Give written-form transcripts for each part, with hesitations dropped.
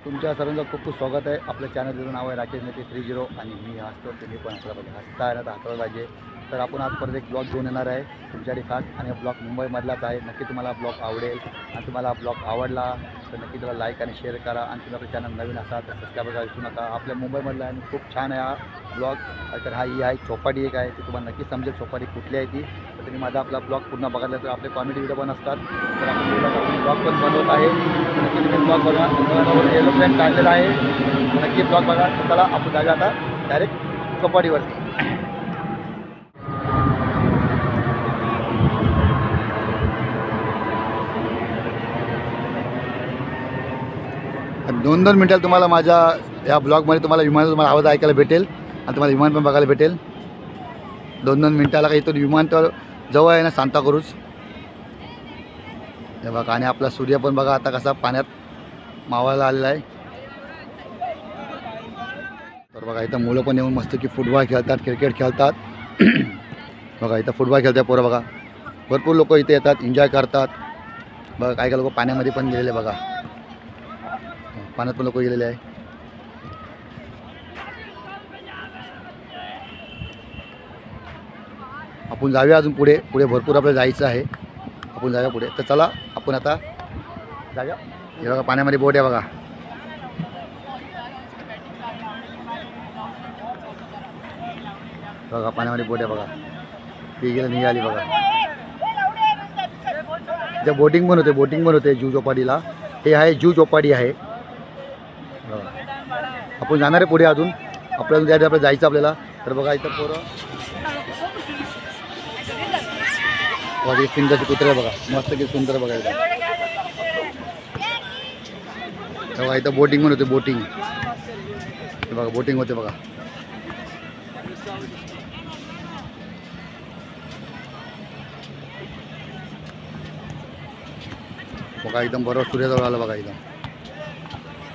तुमच्या सर्वांचं खूप खूप स्वागत आहे. आपल्या चॅनलचं नाव आहे राकेश नेते 30 आणि मी हसतो तुम्ही पण हसला पाहिजे. हसता आहे ना तर हसला पाहिजे. तर आपण आज परत एक ब्लॉग घेऊन येणार आहे तुमच्यासाठी खास. आणि ब्लॉग मुंबईमधलाच आहे. नक्की तुम्हाला ब्लॉग आवडेल आणि तुम्हाला ब्लॉग आवडला तर नक्की त्याला लाईक आणि शेअर करा. आणि तुम्ही आपल्या चॅनल नवीन असाल तर सबस्क्राईब करायला विसरू नका. आपल्या मुंबईमधला आहे आणि खूप छान आहे हा ब्लॉग. तर ही आहे चौपाटी एक आहे ती तुम्हाला नक्की समजेल चौपाटी कुठली आहे ती. तर तुम्ही माझा आपला ब्लॉग पूर्ण बघायला तर आपले कॉमेडी व्हिडिओ पण असतात. तर आपण ब्लॉग पण बनवत आहे. तर नक्की तुम्ही ब्लॉग बघा. एरोप्लेन काढलेला आहे. नक्की ब्लॉग बघा. तर चला आपण जागा आता डायरेक्ट चौपाटीवरती. 2-2 मिनिटाला तुम्हाला माझ्या या ब्लॉगमध्ये तुम्हाला विमानाचा तुम्हाला आवाज ऐकायला भेटेल आणि तुम्हाला विमान पण बघायला भेटेल. 2-2 मिनिटाला काही इथून विमान तर जवळ आहे ना सांताक्रूझ हे बघा. आणि आपला सूर्य पण बघा आता कसा पाण्यात मावायला आलेला आहे. तर बघा इथं मुलं पण येऊन मस्त की फुटबॉल खेळतात क्रिकेट खेळतात. बघा इथं फुटबॉल खेळतात पोरं बघा. भरपूर लोक इथे येतात एन्जॉय करतात. बघा काही काही लोक पाण्यामध्ये पण गेलेले बघा. पाण्यात पण लोक गेलेले आहे. आपण जाऊया अजून पुढे पुढे भरपूर आपल्याला जायचं आहे. आपण जाऊया पुढे. तर चला आपण आता जाऊया. हे बघा पाण्यामध्ये बोट आहे बघा. बघा पाण्यामध्ये बोट आहे बघा. ती गेलं निघाली बघा. इथे बोटिंग पण होते जुहू चौपाटीला. हे आहे जुहू चौपाटी आहे. आपण जाणार आहे पुढे अजून आपल्याला जायचं आपल्याला. तर बघा इथं पोरं बघा सुंदरचे कुत्रे बघा मस्त की सुंदर बघायला. बघा इथं बोटिंग पण होते बोटिंग. बघा बोटिंग होते बघा. बघा एकदम बरोबर सूर्याजवळ आला बघा. एकदम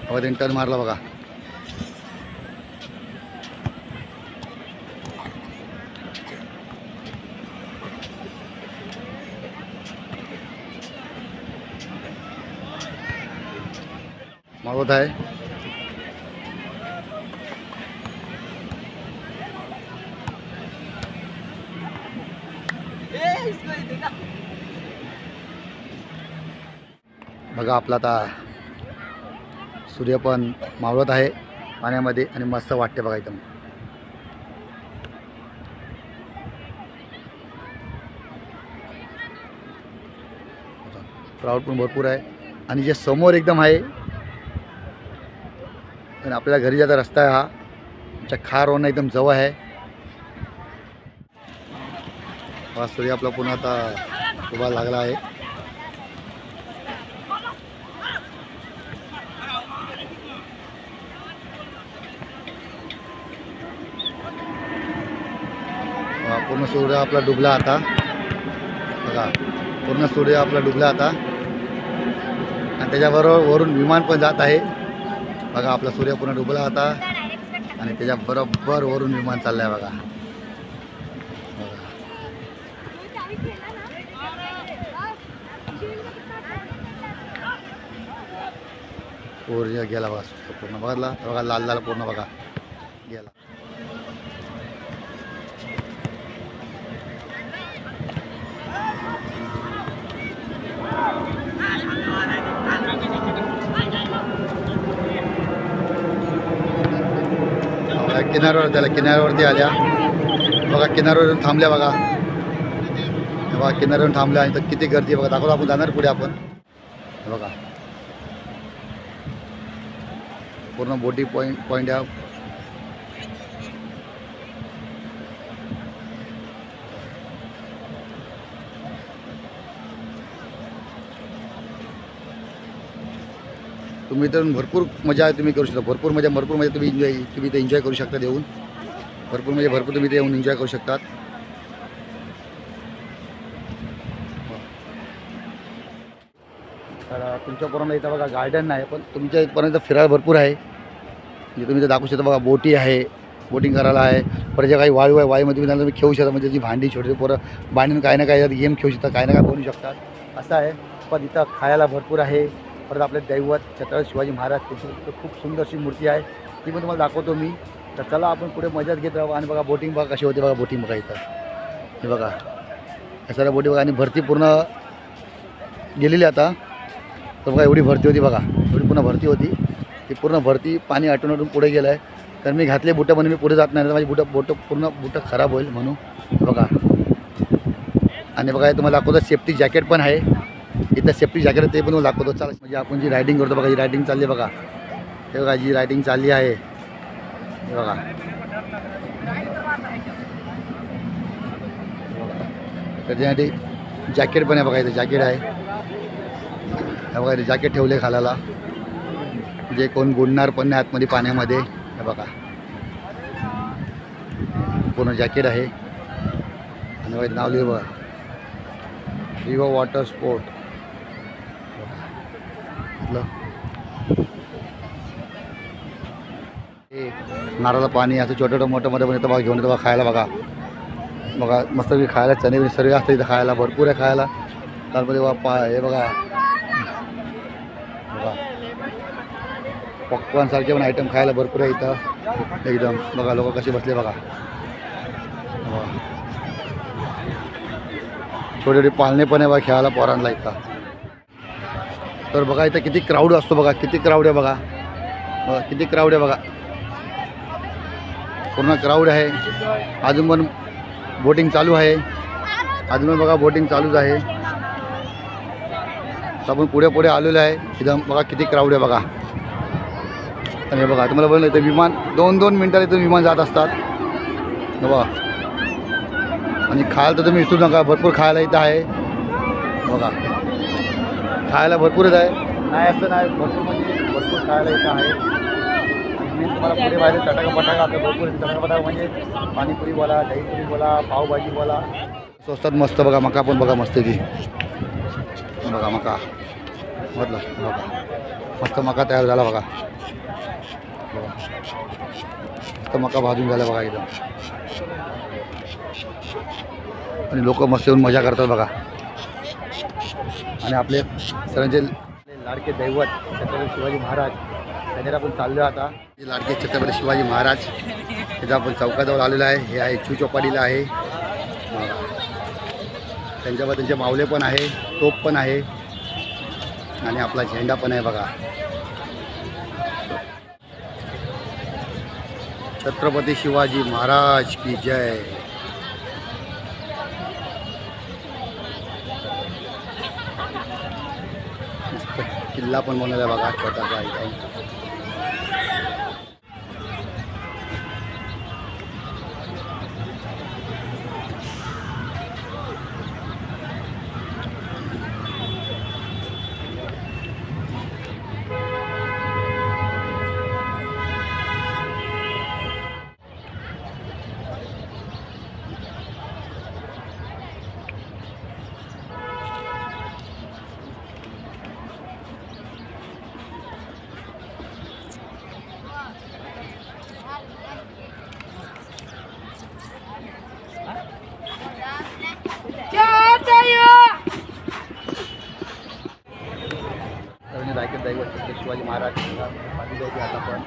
बघा टर्न मारला बघा. मागवत आहे. बघा आपला आता सूर्य पण मावळत आहे पाण्यामध्ये आणि मस्त वाटते बघा. एकदम क्राऊड पण भरपूर आहे. आणि जे समोर एकदम आहे आणि आपल्या घरी जाता रस्ता आहे हा आमच्या खारवरून एकदम जवळ आहे. हा सूर्य आपला पुन्हा आता उभा लागला आहे. पूर्ण सूर्य आपला डुबला आता बघा. पूर्ण सूर्य आपला डुबला आता आणि त्याच्याबरोबर वरून विमान पण जात आहे बघा. आपला सूर्य पूर्ण डुबला आता आणि त्याच्या बरोबर वरून विमान चाललं आहे बघा. पूर्ण गेला बघा. पूर्ण बघायला बघा लाल लाल पूर्ण बघा गेला. किनाऱ्यावर त्याला किनाऱ्यावरती आल्या बघा. किनाऱ्यावरून थांबल्या बघा. बघा किनाऱ्यावरून थांबल्या आणि तर किती गर्दी बघा. दाखवतो आपण जाणार पुढे आपण बघा. पूर्ण बोटी पॉईंट आहे. तुम्ही तर भरपूर मजा तुम्ही करू शकता. भरपूर मजा तुम्ही इथे एन्जॉय करू शकता. येऊन भरपूर तुम्ही इथे येऊन एन्जॉय करू शकतात. तर तुमच्यापर्यंत इथं बघा गार्डन नाही पण तुमच्या इथपर्यंत फिरायला भरपूर आहे. म्हणजे तुम्ही इथं दाखवू शकता बघा. बोटी आहे बोटिंग करायला आहे. परत जे काही वाळू आहे वाळूमध्ये तुम्ही खेळू शकता. म्हणजे जी भांडी छोटी पोरं भांडून काही ना काही गेम खेळू शकतात काही ना काय बनवू शकतात असं आहे. पण इथं खायला भरपूर आहे. परत आपले दैवत छत्रपती शिवाजी महाराज त्यांची खूप सुंदरशी मूर्ती आहे, ती पण तुम्हाला दाखवतो मी. तर चला आपण पुढे मजाच घेत राहू. आणि बघा बोटिंग बघा कशी होते, बघा बोटिंग बघा इथं, हे बघा या साऱ्या बोटी बघा. आणि भरती पूर्ण गेलेली आता. तर बघा एवढी भरती होती, बघा एवढी पूर्ण भरती होती, ती पूर्ण भरती पाणी आटून पुढे गेलं आहे. तर मी घातले बुटं म्हणून मी पुढे जात नाही, तर माझी बोटं खराब होईल म्हणून. बघा आणि बघा तुम्हाला दाखवतो सेफ्टी जॅकेट पण आहे इथं, सेफ्टी जॅकेट ते पण तुम्हाला दाखवतो. चालेल म्हणजे आपण जी रायडिंग करतो बघा, ही रायडिंग चालली आहे बघा, हे बघा जी रायडिंग चालली आहे हे बघा. त्याच्यासाठी जॅकेट पण आहे बघा, इथं जॅकेट आहे हे बघा, जॅकेट ठेवले खालाला, जे कोण बुडणार पण नाही आतमध्ये पाण्यामध्ये. हे बघा पूर्ण जॅकेट आहे. आणि बघा नाव लिहिलं बघा, रिव्हर वॉटर स्पोर्ट. हे नारळाचं पाणी असं छोटं मोठं मध्ये पण इथं बघा घेऊन येतं बघा खायला. बघा बघा मस्त खायला चणे सर्व असतं इथं खायला, भरपूर आहे खायला. त्यामध्ये बघा हे बघा बघा पॉपकॉर्न सारखे पण आयटम खायला भरपूर आहे इथं एकदम. बघा लोक कसे बसले बघा, छोटे छोटे पाळणे पण आहे बघा खेळायला पोरांना इथं. तर बघा इथं किती क्राऊड असतो, बघा किती क्राऊड आहे बघा, बघा किती क्राऊड आहे बघा, पूर्ण क्राऊड आहे. अजून पण बोटिंग चालू आहे, अजून पण बघा बोटिंग चालूच आहे. तर आपण पुढे पुढे आलेलो आहे इथं. बघा किती क्राऊड आहे बघा. आणि हे बघा तुम्हाला बोललं इथं विमान 2-2 मिनटात इथून विमान जात असतात बघा. आणि खायला तर तुम्ही विसरू नका, भरपूर खायला इथं आहे बघा, खायला भरपूरच आहे, नाही असं नाही, भरपूर म्हणजे भरपूर खायला इथं आहे. आणि मी तुम्हाला पुढे बाहेर चटाका आपलं भरपूर चटाका म्हणजे पाणीपुरी बोला, दहीपुरी बोला, पावभाजी बोला, स्वस्तात मस्त बघा. मका पण बघा मस्त की बघा मका म्हटलं बघा, मस्त मका तयार झाला बघा, मस्त मका भाजून झाला बघा एकदम. आणि लोक मस्त येऊन मजा करतात बघा. आणि आपले सर्वांचे लाडके दैवत छत्रपती शिवाजी महाराज त्याच्यावर आपण चाललो आता. लाडके छत्रपती शिवाजी महाराज त्याच्या आपण चौकाजवळ आलेलो आहे. हे आहे चू चौपाटीला आहे. त्यांच्यावर त्यांचे मावले पण आहे, तोप पण आहे आणि आपला झेंडा पण आहे बघा. छत्रपती शिवाजी महाराज की जय. किल्ला पण बनवला बघा छोटासा एकदम. दैवत शिवाजी महाराज पाठी जायची आता पण.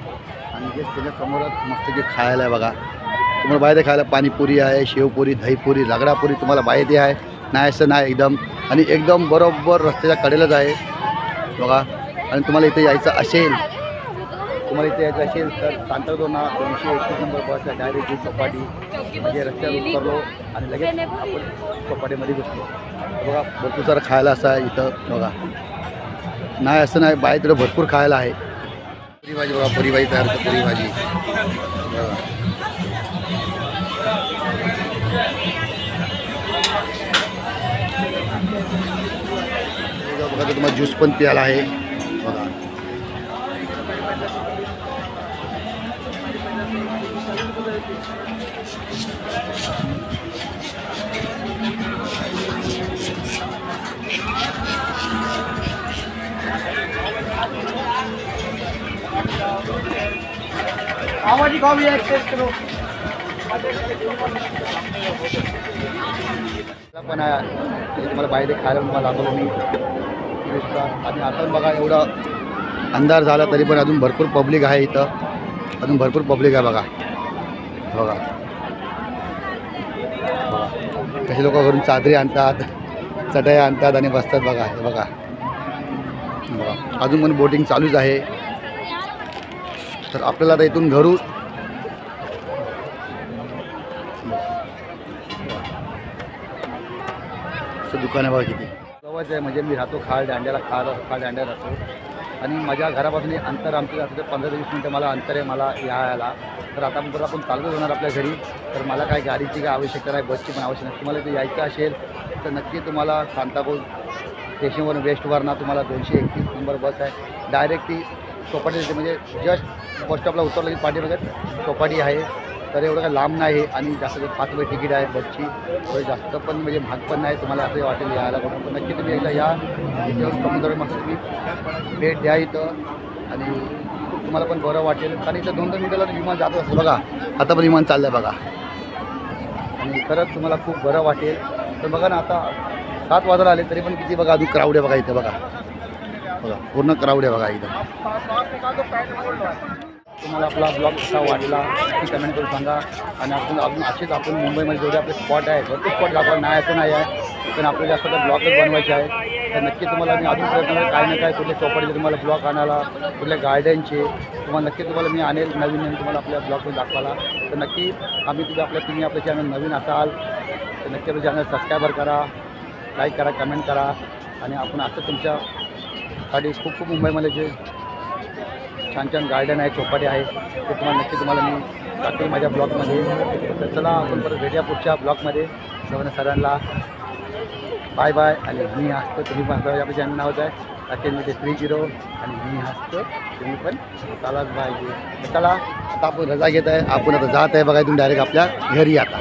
आणि जे त्याच्यासमोरच मस्त जे खायला आहे बघा, तुम्हाला बाहेर खायला पाणीपुरी आहे, शेवपुरी, दहीपुरी, रगडापुरी तुम्हाला बाहेर आहे, नाही असं नाही एकदम. आणि एकदम बरोबर रस्त्याच्या कडेलाच आहे बघा. आणि तुम्हाला इथे यायचं असेल, तुम्हाला इथे यायचं असेल तर सांताक्रूझना 231 नंबर बस आहे, डायरेक्ट चौपाटी म्हणजे रस्त्यावर उतरलो आणि लगेच आपण चौपाटीमध्ये घुसलो बघा. भरपूर सारं खायला असं आहे इथं बघा, नाही असं नाही, बाहेर तिकडे भरपूर खायला आहे. पुरी भाजी बघा, पुरी भाजी तयार होते, पुरी भाजी बघा. बघा तुम्हाला ज्यूस पण प्यायला आहे बघा. पण तुम्हाला बाहेर खायला तुम्हाला दाखवलो मी. दिसतात. आणि आता बघा एवढं अंधार झाला तरी पण अजून भरपूर पब्लिक आहे इथं, अजून भरपूर पब्लिक आहे बघा. बघा कसे लोक घरून चादरी आणतात, चटया आणतात आणि बसतात. बघा हे बघा बघा अजून पण बोटिंग चालूच आहे. तर आपल्याला आता इथून घरून असं दुकान आहे बघा किती जवळच आहे. म्हणजे मी राहतो खाल दांड्याला, खाल दांड्याला राहतो आणि माझ्या घरापासून अंतर आमचं जातं ते 15 ते 20 मिनटं मला अंतर आहे मला यायला. तर आता परत आपण चालतच होणार आपल्या घरी. तर मला काय गाडीची काय आवश्यकता नाही, बसची पण आवश्यकता नाही. तुम्हाला इथे यायचं असेल तर नक्की तुम्हाला सांताक्रूझ स्टेशनवरून वेस्टवरनं तुम्हाला 231 नंबर बस आहे. डायरेक्ट ती चौपाटी येते, म्हणजे जस्ट बस स्टॉपला उतरलं की पाठीमागे चौपाटी आहे. तर एवढं काय लांब नाही आणि जास्त 5 रुपये तिकीट आहे बसची. थोडी जास्त पण म्हणजे महाग पण नाही. तुम्हाला असं वाटेल यायला करून पण नक्की तुम्ही एकदा या. इथे समुद्र मस्त तुम्ही भेट द्या इथं आणि तुम्हाला पण बरं वाटेल. कारण इथं 2-2 मिनिटाला विमान जात असतं बघा. आता पण विमान चाललं आहे बघा आणि खरंच तुम्हाला खूप बरं वाटेल. तर बघा ना आता 7 वाजायला आले तरी पण किती बघा अजून क्राऊड आहे बघा इथं. बघा बघा पूर्ण क्राऊड आहे बघा इथं. तुम्हाला आपला ब्लॉग कसा वाटला ती कमेंट करून सांगा. आणि अजून असेच आपण मुंबईमध्ये जेवढे आपले स्पॉट आहेत भरपूर स्पॉट दाखवा नाही असं नाही आहे, पण आपल्याला जास्त तर ब्लॉगच बनवायचे आहे. तर नक्की तुम्हाला मी अजून प्रयत्न करेन काय ना काय कुठल्या चौपाटीचे तुम्हाला ब्लॉग आणायला, कुठल्या गार्डनचे तुम्हाला नक्की तुम्हाला मी आणेल नवीन तुम्हाला आपल्या ब्लॉगमध्ये दाखवायला. तर नक्की तुम्ही आपल्या चॅनल नवीन असाल तर नक्की आपलं चॅनल सबस्क्रायबर करा, लाईक करा, कमेंट करा. आणि आपण असं तुमच्यासाठी खूप मुंबईमध्ये जे छान छान गार्डन आहे, चौपाटी आहे ते तुम्हाला मी दाखवेल माझ्या ब्लॉगमध्ये. तर चला आपण परत भेटूया पुढच्या ब्लॉगमध्ये. सर्वांना बाय बाय. आणि मी हसतो तुम्ही पण हसा. आपल्या चॅनल नावच आहे राकेशमध्ये 30 आणि मी हसतो तुम्ही पण चालाच पाहिजे. चला आता आपण रजा घेत आहे, आपण आता जात आहे बघा इथून डायरेक्ट आपल्या घरी आता.